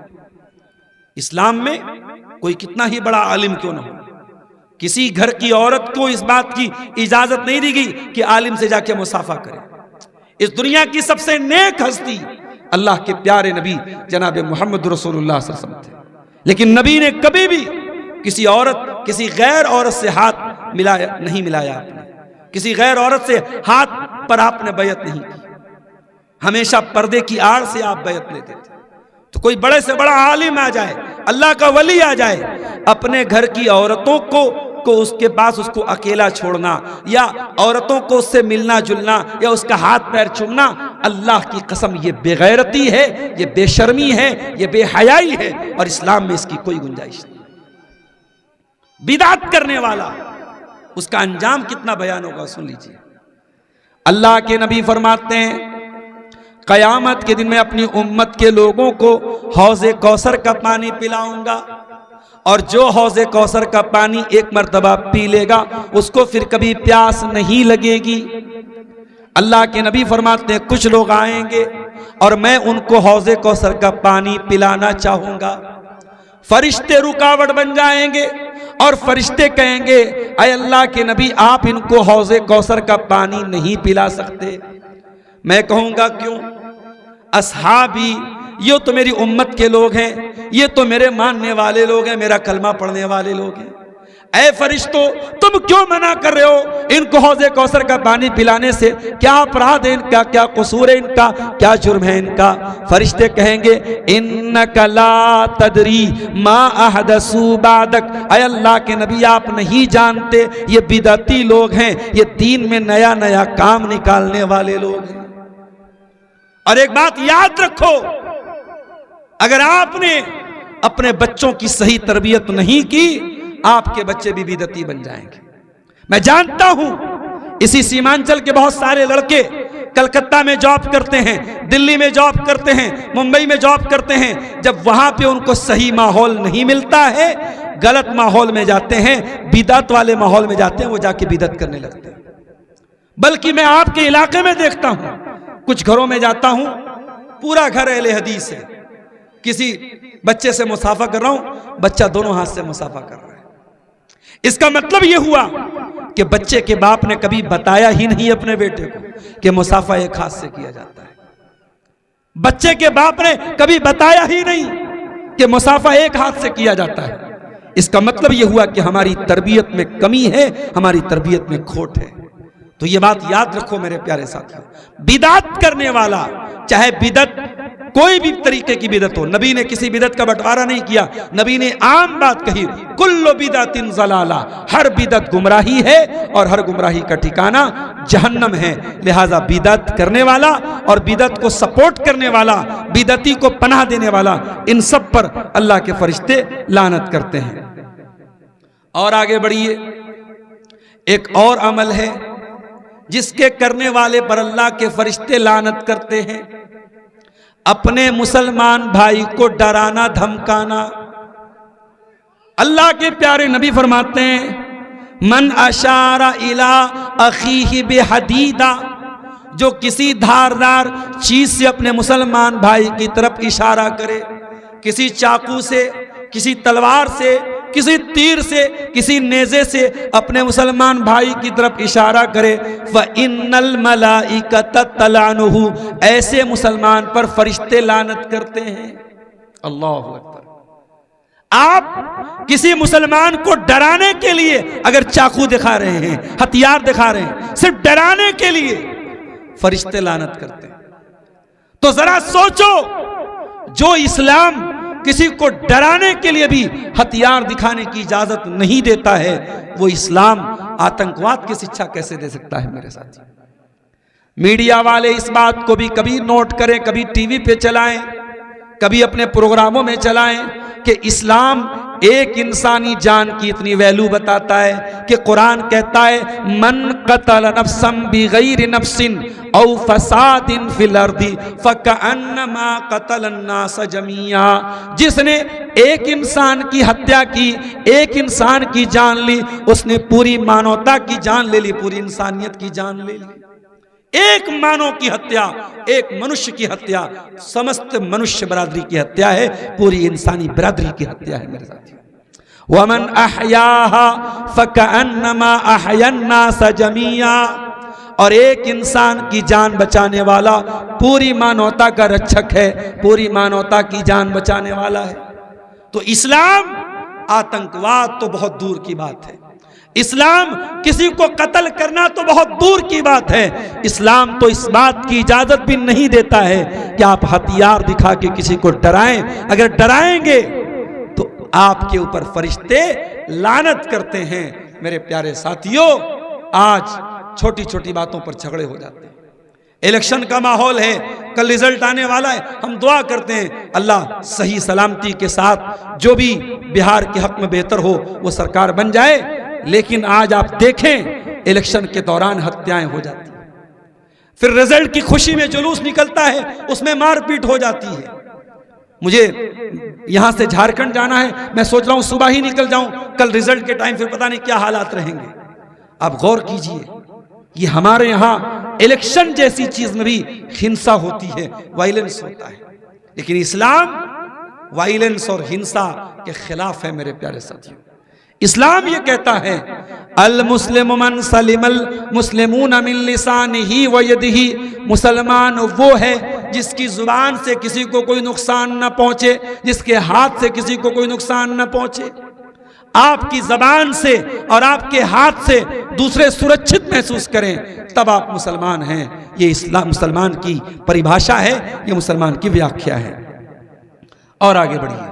इस्लाम में कोई कितना ही बड़ा आलिम क्यों ना हो, किसी घर की औरत को इस बात की इजाजत नहीं दी गई कि आलिम से जाके मुसाफा करे। इस दुनिया की सबसे नेक हस्ती अल्लाह के प्यारे नबी जनाब मोहम्मद रसूलुल्लाह सल्लल्लाहु अलैहि वसल्लम थे, लेकिन नबी ने कभी भी किसी औरत, किसी गैर औरत से हाथ मिलाया नहीं, मिलाया आपने किसी गैर औरत से हाथ पर आपने बैत नहीं की, हमेशा पर्दे की आड़ से आप बैत लेते थे। तो कोई बड़े से बड़ा आलिम आ जाए, अल्लाह का वली आ जाए, अपने घर की औरतों को उसके पास उसको अकेला छोड़ना या औरतों को उससे मिलना जुलना या उसका हाथ पैर चूमना, अल्लाह की कसम ये बेगैरती है, ये बेशर्मी है, ये बेहयाई है और इस्लाम में इसकी कोई गुंजाइश नहीं। बिदअत करने वाला, उसका अंजाम कितना बयान होगा सुन लीजिए। अल्लाह के नबी फरमाते हैं, कयामत के दिन में अपनी उम्मत के लोगों को हौज़े कौसर का पानी पिलाऊंगा और जो हौज़े कौसर का पानी एक मर्तबा पी लेगा उसको फिर कभी प्यास नहीं लगेगी। अल्लाह के नबी फरमाते हैं, कुछ लोग आएंगे और मैं उनको हौज़े कौसर का पानी पिलाना चाहूंगा, फरिश्ते रुकावट बन जाएंगे और फरिश्ते कहेंगे, ऐ अल्लाह के नबी आप इनको हौज़े कौसर का पानी नहीं पिला सकते। मैं कहूंगा क्यों? असहाबी, ये तो मेरी उम्मत के लोग हैं, ये तो मेरे मानने वाले लोग हैं, मेरा कलमा पढ़ने वाले लोग हैं। ऐ फरिश्तों, तुम क्यों मना कर रहे हो इनको हौज़े कौसर का पानी पिलाने से? क्या अपराध है इनका, क्या कसूर है इनका, क्या जुर्म है इनका? फरिश्ते कहेंगे, इन्नका ला तदरी मा अहदसू बादक, ऐ अल्लाह के नबी आप नहीं जानते ये बिदअती लोग हैं, ये दीन में नया नया काम निकालने वाले लोग हैं। और एक बात याद रखो, अगर आपने अपने बच्चों की सही तरबियत नहीं की, आपके बच्चे भी बिदअती बन जाएंगे। मैं जानता हूं इसी सीमांचल के बहुत सारे लड़के कलकत्ता में जॉब करते हैं, दिल्ली में जॉब करते हैं, मुंबई में जॉब करते हैं। जब वहां पे उनको सही माहौल नहीं मिलता है, गलत माहौल में जाते हैं, बिदअत वाले माहौल में जाते हैं, वो जाके बिदअत करने लगते हैं। बल्कि मैं आपके इलाके में देखता हूं, कुछ घरों में जाता हूं, पूरा घर अहले हदीस है, किसी बच्चे से मुसाफा कर रहा हूं, बच्चा दोनों हाथ से मुसाफा कर रहा है। इसका मतलब यह हुआ कि बच्चे के बाप ने कभी बताया ही नहीं अपने बेटे को कि मुसाफा एक हाथ से किया जाता है। बच्चे के बाप ने कभी बताया ही नहीं कि मुसाफा एक हाथ से किया जाता है। इसका मतलब यह हुआ कि हमारी तरबियत में कमी है, हमारी तरबियत में खोट है। तो ये बात याद रखो मेरे प्यारे साथियों, बिदअत करने वाला, चाहे बिदअत कोई भी तरीके की बिदअत हो, नबी ने किसी बिदअत का बंटवारा नहीं किया। नबी ने आम बात कही, कुल्लु बिदअतिन ज़लाला, हर बिदअत गुमराही है और हर गुमराही का ठिकाना जहन्नम है। लिहाजा बिदअत करने वाला और बिदअत को सपोर्ट करने वाला, बिदअती को पनाह देने वाला, इन सब पर अल्लाह के फरिश्ते लानत करते हैं। और आगे बढ़िए, एक और अमल है जिसके करने वाले पर अल्लाह के फरिश्ते लानत करते हैं, अपने मुसलमान भाई को डराना धमकाना। अल्लाह के प्यारे नबी फरमाते हैं, मन अशारा इला अखीही बिहदीदा, जो किसी धारदार चीज से अपने मुसलमान भाई की तरफ इशारा करे, किसी चाकू से, किसी तलवार से, किसी तीर से, किसी नेज़े से अपने मुसलमान भाई की तरफ इशारा करे, व इन्नल मलाइकत तलानुहु, ऐसे मुसलमान पर फरिश्ते लानत करते हैं। अल्लाहु अकबर। आप किसी मुसलमान को डराने के लिए अगर चाकू दिखा रहे हैं, हथियार दिखा रहे हैं, सिर्फ डराने के लिए, फरिश्ते लानत करते हैं। तो जरा सोचो, जो इस्लाम किसी को डराने के लिए भी हथियार दिखाने की इजाजत नहीं देता है, वो इस्लाम आतंकवाद की शिक्षा कैसे दे सकता है मेरे साथी। मीडिया वाले इस बात को भी कभी नोट करें, कभी टीवी पे चलाएं, कभी अपने प्रोग्रामों में चलाएं कि इस्लाम एक इंसानी जान की इतनी वैल्यू बताता है कि कुरान कहता है मन कतल नफ्सन बिगैर नफ्सिन औ फसादिन फिल अर्दी फकअन्नमा कतल अन्नास जमीआ। जिसने एक इंसान की हत्या की, एक इंसान की जान ली, उसने पूरी मानवता की जान ले ली, पूरी इंसानियत की जान ले ली। एक मानव की हत्या, एक मनुष्य की हत्या, समस्त मनुष्य बरादरी की हत्या है, पूरी इंसानी बरादरी की हत्या है मेरे साथी। वमन अहयाहा फकअन्नमा अहयन्नास जमीआ। और एक इंसान की जान बचाने वाला पूरी मानवता का रक्षक है, पूरी मानवता की जान बचाने वाला है। तो इस्लाम, आतंकवाद तो बहुत दूर की बात है, इस्लाम किसी को कत्ल करना तो बहुत दूर की बात है। इस्लाम तो इस बात की इजाजत भी नहीं देता है कि आप हथियार दिखा के किसी को डराएं। अगर डराएंगे तो आपके ऊपर फरिश्ते लानत करते हैं। मेरे प्यारे साथियों, आज छोटी छोटी बातों पर झगड़े हो जाते हैं। इलेक्शन का माहौल है, कल रिजल्ट आने वाला है, हम दुआ करते हैं अल्लाह सही सलामती के साथ जो भी बिहार के हक में बेहतर हो वो सरकार बन जाए। लेकिन आज आप देखें, इलेक्शन के दौरान हत्याएं हो जाती हैं, फिर रिजल्ट की खुशी में जुलूस निकलता है, उसमें मारपीट हो जाती है। मुझे यहां से झारखंड जाना है, मैं सोच रहा हूं सुबह ही निकल जाऊं, कल रिजल्ट के टाइम फिर पता नहीं क्या हालात रहेंगे। आप गौर कीजिए, ये हमारे यहां इलेक्शन जैसी चीज में भी हिंसा होती है, वायलेंस होता है। लेकिन इस्लाम वायलेंस और हिंसा के खिलाफ है मेरे प्यारे साथियों। इस्लाम ये कहता है अल मुस्लिम मन सलिमल मुस्लिमून मिन लिसानिही व यदिही। मुसलमान वो है जिसकी जुबान से किसी को कोई नुकसान न पहुंचे, जिसके हाथ से किसी को कोई नुकसान न पहुंचे। आपकी जबान से और आपके हाथ से दूसरे सुरक्षित महसूस करें, तब आप मुसलमान हैं। ये इस्लाम मुसलमान की परिभाषा है, ये मुसलमान की व्याख्या है। और आगे बढ़िए,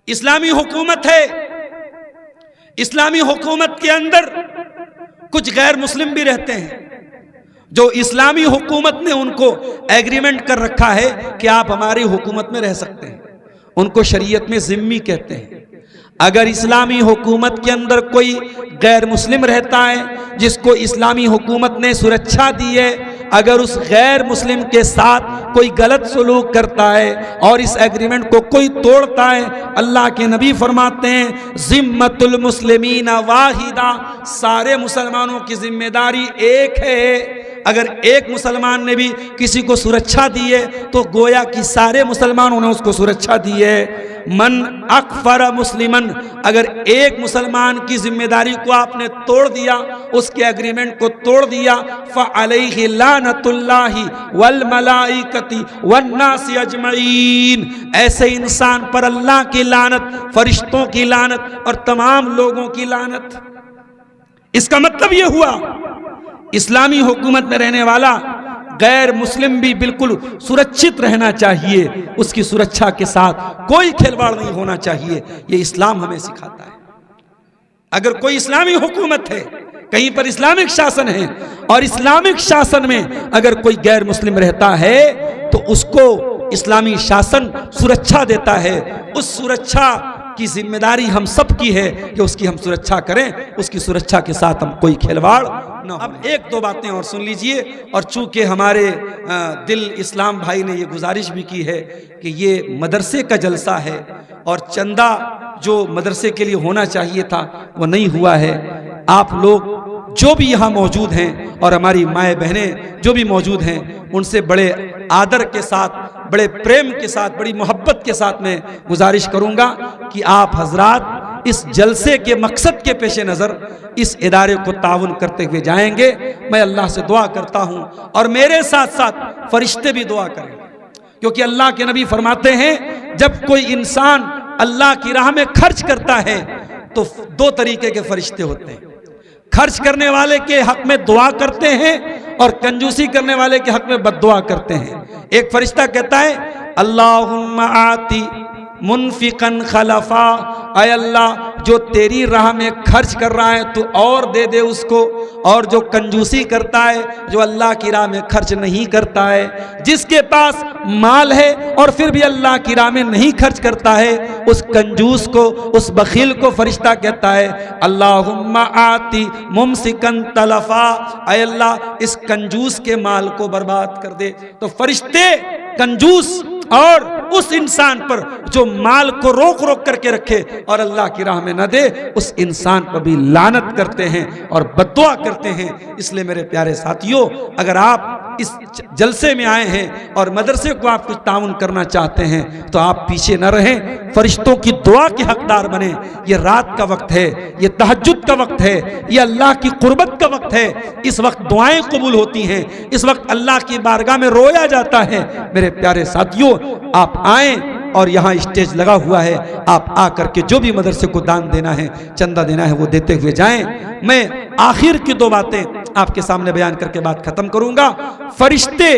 इस्लामी हुकूमत है, इस्लामी हुकूमत के अंदर कुछ गैर मुस्लिम भी रहते हैं, जो इस्लामी हुकूमत ने उनको एग्रीमेंट कर रखा है कि आप हमारी हुकूमत में रह सकते हैं। उनको शरीयत में जिम्मी कहते हैं। अगर इस्लामी हुकूमत के अंदर कोई गैर मुस्लिम रहता है जिसको इस्लामी हुकूमत ने सुरक्षा दी है, अगर उस गैर मुस्लिम के साथ कोई गलत सलूक करता है और इस एग्रीमेंट को कोई तोड़ता है, अल्लाह के नबी फरमाते हैं जिम्मतुल मुस्लिमीन वाहिदा, सारे मुसलमानों की जिम्मेदारी एक है। अगर एक मुसलमान ने भी किसी को सुरक्षा दी है तो गोया कि सारे मुसलमानों ने उसको सुरक्षा दी है। मन अकफर मुस्लिमन, अगर एक मुसलमान की जिम्मेदारी को आपने तोड़ दिया, उसके एग्रीमेंट को तोड़ दिया, फ़अलैहि लानतुल्लाहि वल मलाइकति वन्नासि अजमईन, ऐसे इंसान पर अल्लाह की लानत, फरिश्तों की लानत और तमाम लोगों की लानत। इसका मतलब यह हुआ इस्लामी हुकूमत में रहने वाला गैर मुस्लिम भी बिल्कुल सुरक्षित रहना चाहिए, उसकी सुरक्षा के साथ कोई खिलवाड़ नहीं होना चाहिए। ये इस्लाम हमें सिखाता है। अगर कोई इस्लामी हुकूमत है, कहीं पर इस्लामिक शासन है और इस्लामिक शासन में अगर कोई गैर मुस्लिम रहता है तो उसको इस्लामी शासन सुरक्षा देता है। उस सुरक्षा की जिम्मेदारी हम सब की है कि उसकी हम सुरक्षा करें, उसकी सुरक्षा के साथ हम कोई खिलवाड़ न हो। अब एक दो बातें और सुन लीजिए, और चूंकि हमारे दिल इस्लाम भाई ने ये गुजारिश भी की है कि ये मदरसे का जलसा है और चंदा जो मदरसे के लिए होना चाहिए था वो नहीं हुआ है। आप लोग जो भी यहाँ मौजूद हैं और हमारी माए बहनें जो भी मौजूद हैं, उनसे बड़े आदर के साथ, बड़े प्रेम के साथ, बड़ी मोहब्बत के साथ मैं गुजारिश करूँगा कि आप हजरात इस जलसे के मकसद के पेश नज़र इस इदारे को ताउन करते हुए जाएंगे। मैं अल्लाह से दुआ करता हूँ और मेरे साथ साथ फरिश्ते भी दुआ करें, क्योंकि अल्लाह के नबी फरमाते हैं जब कोई इंसान अल्लाह की राह में खर्च करता है तो दो तरीके के फरिश्ते होते हैं। खर्च करने वाले के हक में दुआ करते हैं और कंजूसी करने वाले के हक में बद्दुआ करते हैं। एक फरिश्ता कहता है अल्लाहुम्मा आती मुनफिकन खलफा, ऐ अल्लाह जो तेरी राह में खर्च कर रहा है तू और दे दे उसको, और जो कंजूसी करता है, जो अल्लाह की राह में खर्च नहीं करता है, जिसके पास माल है और फिर भी अल्लाह की राह में नहीं खर्च करता है, उस कंजूस को, उस बखील को फरिश्ता कहता है अल्लाहुम्मा आती मुमसिकन तलफा, ऐ अल्लाह इस कंजूस के माल को बर्बाद कर दे। तो फरिश्ते कंजूस और उस इंसान पर जो माल को रोक रोक करके रखे और अल्लाह की राह में न दे, उस इंसान पर भी लानत करते हैं और बद्दुआ करते हैं। इसलिए मेरे प्यारे साथियों, अगर आप इस जलसे में आए हैं और मदरसे को आप कुछ ताउन करना चाहते हैं तो आप पीछे न रहें, फरिश्तों की दुआ के हकदार बने। ये रात का वक्त है, ये तहज्जुद का वक्त है, ये अल्लाह की कुर्बत का वक्त है। इस वक्त दुआएं कबूल होती हैं, इस वक्त अल्लाह की बारगाह में रोया जाता है। मेरे प्यारे साथियों, आप आए और यहाँ स्टेज लगा हुआ है, आप आकर के जो भी मदरसे को दान देना है, चंदा देना है, वो देते हुए जाएं। मैं आखिर की दो बातें आपके सामने बयान करके बात खत्म करूंगा। फरिश्ते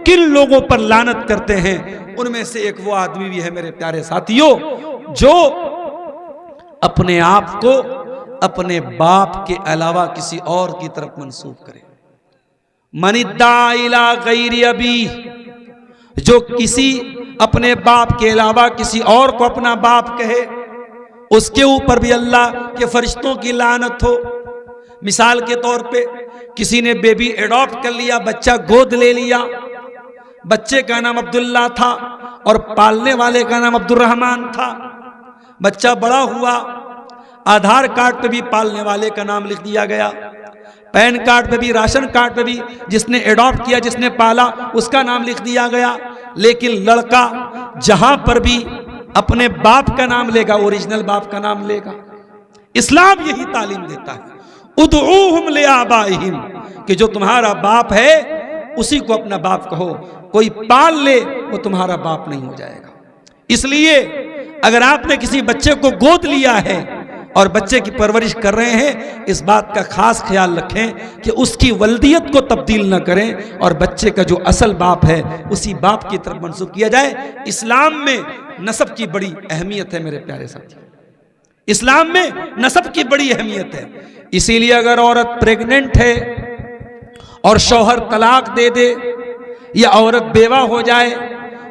किन लोगों पर लानत करते हैं, उनमें से एक वो आदमी भी है मेरे प्यारे साथियों जो अपने आप को अपने बाप के अलावा किसी और की तरफ मंसूब करे। मनिद्दा इला गैरि अबी, जो किसी अपने बाप के अलावा किसी और को अपना बाप कहे, उसके ऊपर भी अल्लाह के फरिश्तों की लानत हो। मिसाल के तौर पे किसी ने बेबी एडॉप्ट कर लिया, बच्चा गोद ले लिया, बच्चे का नाम अब्दुल्ला था और पालने वाले का नाम अब्दुल रहमान था। बच्चा बड़ा हुआ, आधार कार्ड पे भी पालने वाले का नाम लिख दिया गया, पैन कार्ड पे भी, राशन कार्ड पे भी जिसने एडॉप्ट किया, जिसने पाला, उसका नाम लिख दिया गया। लेकिन लड़का जहां पर भी अपने बाप का नाम लेगा, ओरिजिनल बाप का नाम लेगा। इस्लाम यही तालीम देता है, उदऊहुम लिआबाइहिम, कि जो तुम्हारा बाप है उसी को अपना बाप कहो। कोई पाल ले वो तुम्हारा बाप नहीं हो जाएगा। इसलिए अगर आपने किसी बच्चे को गोद लिया है और बच्चे की परवरिश कर रहे हैं, इस बात का खास ख्याल रखें कि उसकी वल्दियत को तब्दील न करें और बच्चे का जो असल बाप है उसी बाप की तरफ मंसूब किया जाए। इस्लाम में नसब की बड़ी अहमियत है मेरे प्यारे साथियों, इस्लाम में नसब की बड़ी अहमियत है। इसीलिए अगर औरत प्रेग्नेंट है और शौहर तलाक दे दे या औरत बेवा हो जाए,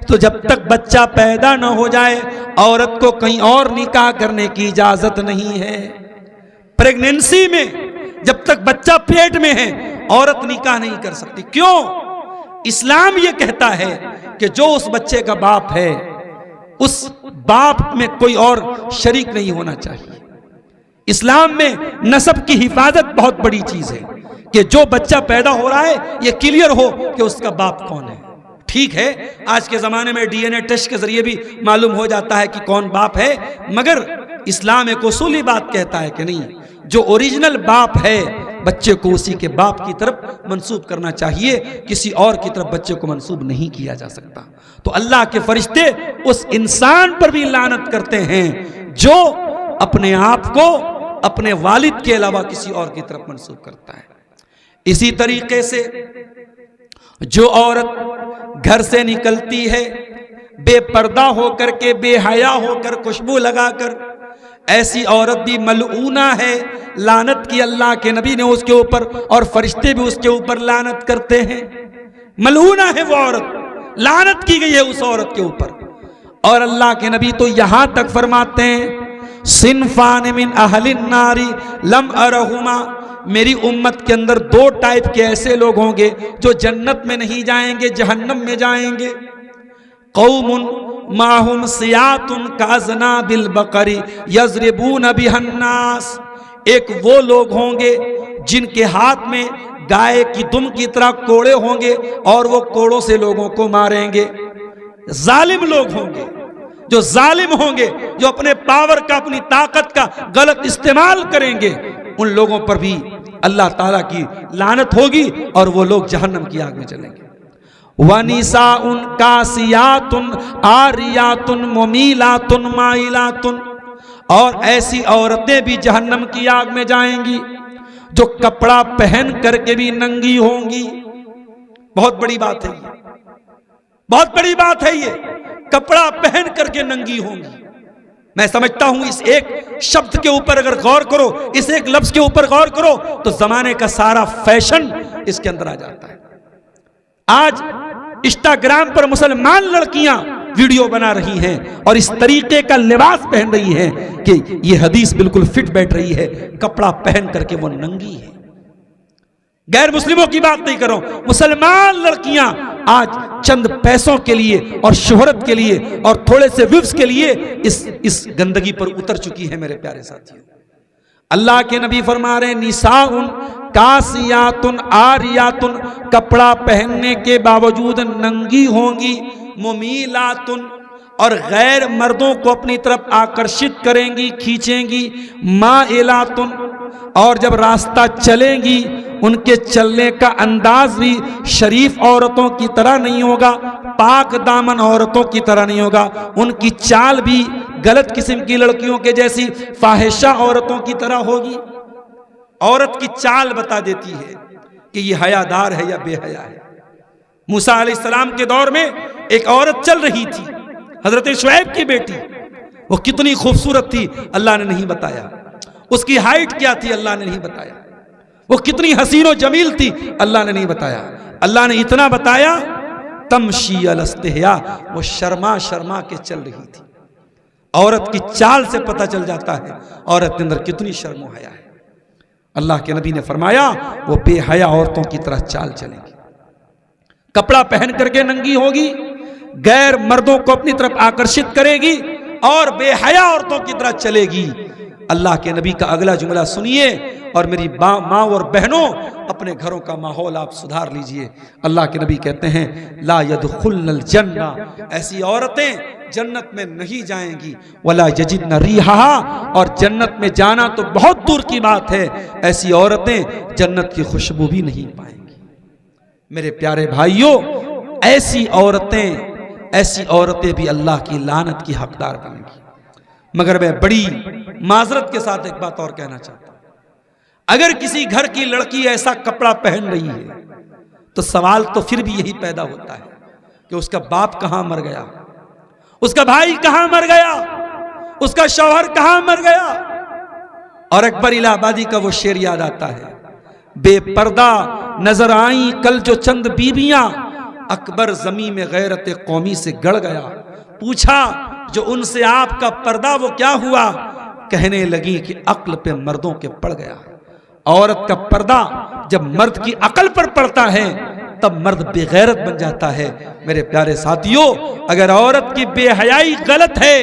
तो जब तक बच्चा पैदा न हो जाए औरत को कहीं और निकाह करने की इजाजत नहीं है। प्रेगनेंसी में जब तक बच्चा पेट में है औरत निकाह नहीं कर सकती। क्यों? इस्लाम ये कहता है कि जो उस बच्चे का बाप है उस बाप में कोई और शरीक नहीं होना चाहिए। इस्लाम में नसब की हिफाजत बहुत बड़ी चीज है कि जो बच्चा पैदा हो रहा है ये क्लियर हो कि उसका बाप कौन है। ठीक है, आज के ज़माने में डीएनए टेस्ट के ज़रिए भी मालूम हो जाता है कि कौन बाप है, मगर इस्लाम एक उसूली बात कहता है कि नहीं, जो ओरिजिनल बाप है बच्चे को उसी के बाप की तरफ मंसूब करना चाहिए, किसी और की तरफ बच्चे को मंसूब नहीं किया जा सकता। तो अल्लाह के फरिश्ते उस इंसान पर भी लानत करते हैं जो अपने आप को अपने वालिद के अलावा किसी और की तरफ मंसूब करता है। इसी तरीके से जो औरत घर से निकलती है बेपर्दा होकर के, बेहया होकर, खुशबू लगाकर, ऐसी औरत भी मलऊना है, लानत की अल्लाह के नबी ने उसके ऊपर और फरिश्ते भी उसके ऊपर लानत करते हैं। मलऊना है वो औरत, लानत की गई है उस औरत के ऊपर। और अल्लाह के नबी तो यहां तक फरमाते हैं सिनफान मिन अहलिन नारी लम अरहुमा, मेरी उम्मत के अंदर दो टाइप के ऐसे लोग होंगे जो जन्नत में नहीं जाएंगे, जहन्नम में जाएंगे। कौमुन माहुम सियातुन काजना बिल बकरी यजरिबून बिहन्नास, एक वो लोग होंगे जिनके हाथ में गाय की दुम की तरह कोड़े होंगे और वो कोड़ों से लोगों को मारेंगे। जालिम लोग होंगे, जो जालिम होंगे, जो अपने पावर का, अपनी ताकत का गलत इस्तेमाल करेंगे, उन लोगों पर भी अल्लाह ताला की लानत होगी और वो लोग जहन्नम की आग में चलेंगे। वनिसाउन कासियातुन आरियातुन मुमीलातुन माइलातुन, और ऐसी औरतें भी जहन्नम की आग में जाएंगी जो कपड़ा पहन करके भी नंगी होंगी। बहुत बड़ी बात है ये, बहुत बड़ी बात है ये, कपड़ा पहन करके नंगी होंगी। मैं समझता हूं इस एक शब्द के ऊपर अगर गौर करो, इस एक लफ्ज के ऊपर गौर करो, तो जमाने का सारा फैशन इसके अंदर आ जाता है। आज इंस्टाग्राम पर मुसलमान लड़कियां वीडियो बना रही हैं और इस तरीके का लिबास पहन रही हैं कि यह हदीस बिल्कुल फिट बैठ रही है, कपड़ा पहन करके वो नंगी है। गैर मुस्लिमों की बात नहीं कर रहा हूं, मुसलमान लड़कियां आज चंद पैसों के लिए और शोहरत के लिए और थोड़े से व्यूज के लिए इस गंदगी पर उतर चुकी है। मेरे प्यारे साथियों, अल्लाह के नबी फरमा रहे निसाउन कासियातुन आरियातुन, कपड़ा पहनने के बावजूद नंगी होंगी, मुमीलातुन, और गैर मर्दों को अपनी तरफ आकर्षित करेंगी, खींचेंगी, माइलातुन, और जब रास्ता चलेंगी उनके चलने का अंदाज भी शरीफ औरतों की तरह नहीं होगा, पाक दामन औरतों की तरह नहीं होगा, उनकी चाल भी गलत किस्म की लड़कियों के जैसी फाहिशा औरतों की तरह होगी। औरत की चाल बता देती है कि ये हयादार है या बेहया है। मूसा अलैहिस्सलाम के दौर में एक औरत चल रही थी, हजरत शुएब की बेटी, वो कितनी खूबसूरत थी अल्लाह ने नहीं बताया, उसकी हाइट क्या थी अल्लाह ने नहीं बताया, वो कितनी हसीनो जमील थी अल्लाह ने नहीं बताया। अल्लाह ने इतना बताया तमशी अलस्तिहया, वो शर्मा शर्मा के चल रही थी। औरत की चाल से पता चल जाता है औरत के अंदर कितनी शर्म व हया है। अल्लाह के नबी ने फरमाया वो बेहया औरतों की तरह चाल चलेगी, कपड़ा पहन करके नंगी होगी, गैर मर्दों को अपनी तरफ आकर्षित करेगी और बेहया औरतों की तरह चलेगी। अल्लाह के नबी का अगला जुमला सुनिए और मेरी माँ और बहनों अपने घरों का माहौल आप सुधार लीजिए। अल्लाह के नबी कहते हैं ला यदखुलनल जन्ना, ऐसी औरतें जन्नत में नहीं जाएंगी, वला यजिदन रिहा, और जन्नत में जाना तो बहुत दूर की बात है, ऐसी औरतें जन्नत की खुशबू भी नहीं पाएंगी। मेरे प्यारे भाइयों, ऐसी औरतें भी अल्लाह की लानत की हकदार बनेंगी। मगर मैं बड़ी माजरत के साथ एक बात और कहना चाहता हूं, अगर किसी घर की लड़की ऐसा कपड़ा पहन रही है तो सवाल तो फिर भी यही पैदा होता है कि उसका बाप कहां मर गया, उसका भाई कहां मर गया, उसका शौहर कहां मर गया। और अकबर इलाहाबादी का वो शेर याद आता है, बेपर्दा नजर आई कल जो चंद बीबियां, अकबर जमी में गैरत कौमी से गड़ गया। पूछा जो उनसे आपका पर्दा वो क्या हुआ, कहने लगी कि अक्ल पे मर्दों के पड़ गया। औरत का पर्दा जब मर्द की अकल पर पड़ता है तब मर्द बेगैरत बन जाता है। मेरे प्यारे साथियों, अगर औरत की बेहयाई गलत है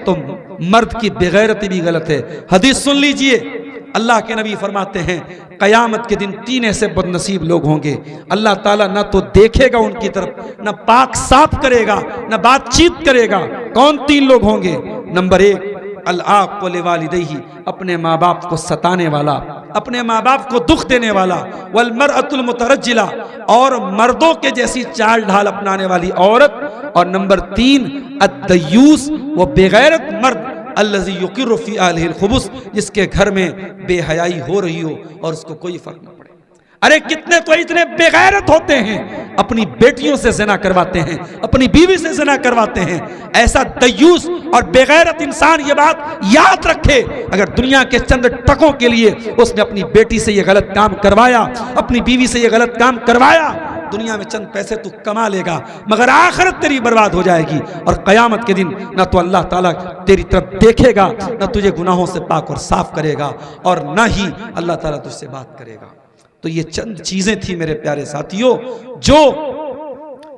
तो मर्द की बेगैरती भी गलत है। हदीस सुन लीजिए, अल्लाह के नबी फरमाते हैं कयामत के दिन 3 ऐसे बदनसीब लोग होंगे, अल्लाह ताला ना तो देखेगा उनकी तरफ, ना पाक साफ करेगा, ना बातचीत करेगा। कौन 3 लोग होंगे? नंबर 1 अल-आक़ लिवालिदैहि, अपने माँ बाप को सताने वाला, अपने माँ बाप को दुख देने वाला, वल मरअतुल मुतरज्जिला, और मर्दों के जैसी चाल ढाल अपनाने वाली औरत, और नंबर 3 अद्दयूस, वो बेगैरत मर्द, अल्लज़ी युक़िर्रु फ़ी अहलिहिल खुबुस, जिसके घर में बेहयाई हो रही हो और उसको कोई फर्क न पड़े। अरे कितने तो इतने बेगैरत होते हैं, अपनी बेटियों से ज़िना करवाते हैं, अपनी बीवी से ज़िना करवाते हैं। ऐसा दयूस और बेगैरत इंसान ये बात याद रखे, अगर दुनिया के चंद टकों के लिए उसने अपनी बेटी से ये गलत काम करवाया, अपनी बीवी से ये गलत काम करवाया, दुनिया में चंद पैसे तू कमा लेगा मगर आखिरत तेरी बर्बाद हो जाएगी। और कयामत के दिन ना तो अल्लाह ताला तेरी तरफ देखेगा, ना तुझे गुनाहों से पाक और साफ करेगा, और ना ही अल्लाह ताला तुझसे बात करेगा। तो ये चंद चीजें थी मेरे प्यारे साथियों, जो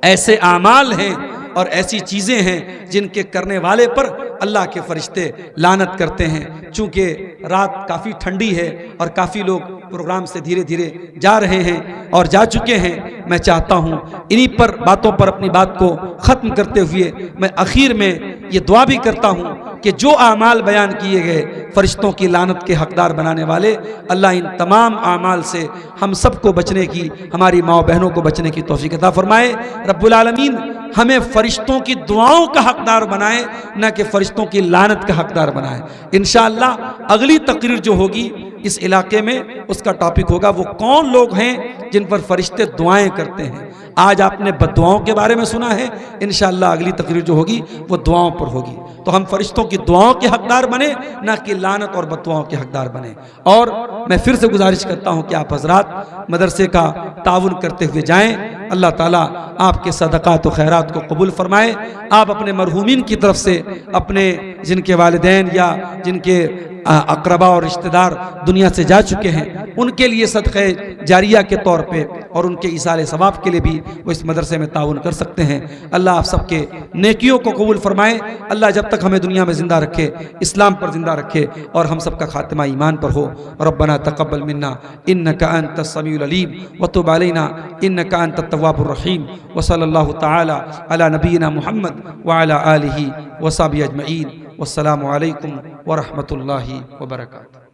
ऐसे आमाल हैं और ऐसी चीजें हैं जिनके करने वाले पर अल्लाह के फरिश्ते लानत करते हैं। चूंकि रात काफ़ी ठंडी है और काफ़ी लोग प्रोग्राम से धीरे धीरे जा रहे हैं और जा चुके हैं, मैं चाहता हूँ इन्हीं पर बातों पर अपनी बात को ख़त्म करते हुए मैं आखिर में ये दुआ भी करता हूँ कि जो आमाल बयान किए गए फरिश्तों की लानत के हकदार बनाने वाले, अल्लाह इन तमाम आमाल से हम सबको बचने की, हमारी माँ बहनों को बचने की तौफीक अता फरमाए। रब्बुल आलमीन हमें फरिश्तों की दुआओं का हकदार बनाए, न कि फरिश्तों की लानत का हकदार बनाए। इंशाअल्लाह अगली तकरीर जो होगी इस इलाके में, उसका टॉपिक होगा वो कौन लोग हैं जिन पर फरिश्ते दुआएं करते हैं। आज आपने बद्दुआओं के बारे में सुना है, इंशाअल्लाह अगली तकरीर जो होगी वो दुआओं पर होगी। तो हम फरिश्तों की दुआओं के हकदार बने, ना कि लानत और बद्दुआओं के हकदार बने। और मैं फिर से गुजारिश करता हूँ कि आप हजरात मदरसे का ताउन करते हुए जाएं। अल्लाह ताला आपके सदक़ात व खैरात को कबूल फरमाए। आप अपने मरहूमीन की तरफ से अपने जिनके वालिदैन या जिनके अक़रबा और रिश्तेदार दुनिया से जा चुके हैं, उनके लिए सदक़े जारिया के तौर पे और उनके इसाले सवाब के लिए भी वो इस मदरसे में ताउन कर सकते हैं। अल्लाह आप सबके नेकियों को कबूल फरमाए। अल्लाह जब तक हमें दुनिया में ज़िंदा रखे, इस्लाम पर ज़िंदा रखे और हम सबका खात्मा ईमान पर हो। रब्बना तक़ब्बल मिन्ना इन्नका अंतस समीउल अलीम व तुब अलैना इन्नका अंतत तव्वाबुर रहीम। व सल्लल्लाहु तआला अला नबीना मुहम्मद व अला आलिहि व सहबिहि अजमईन। वस्सलामु अलैकुम व रहमतुल्लाहि व बरकातुहू।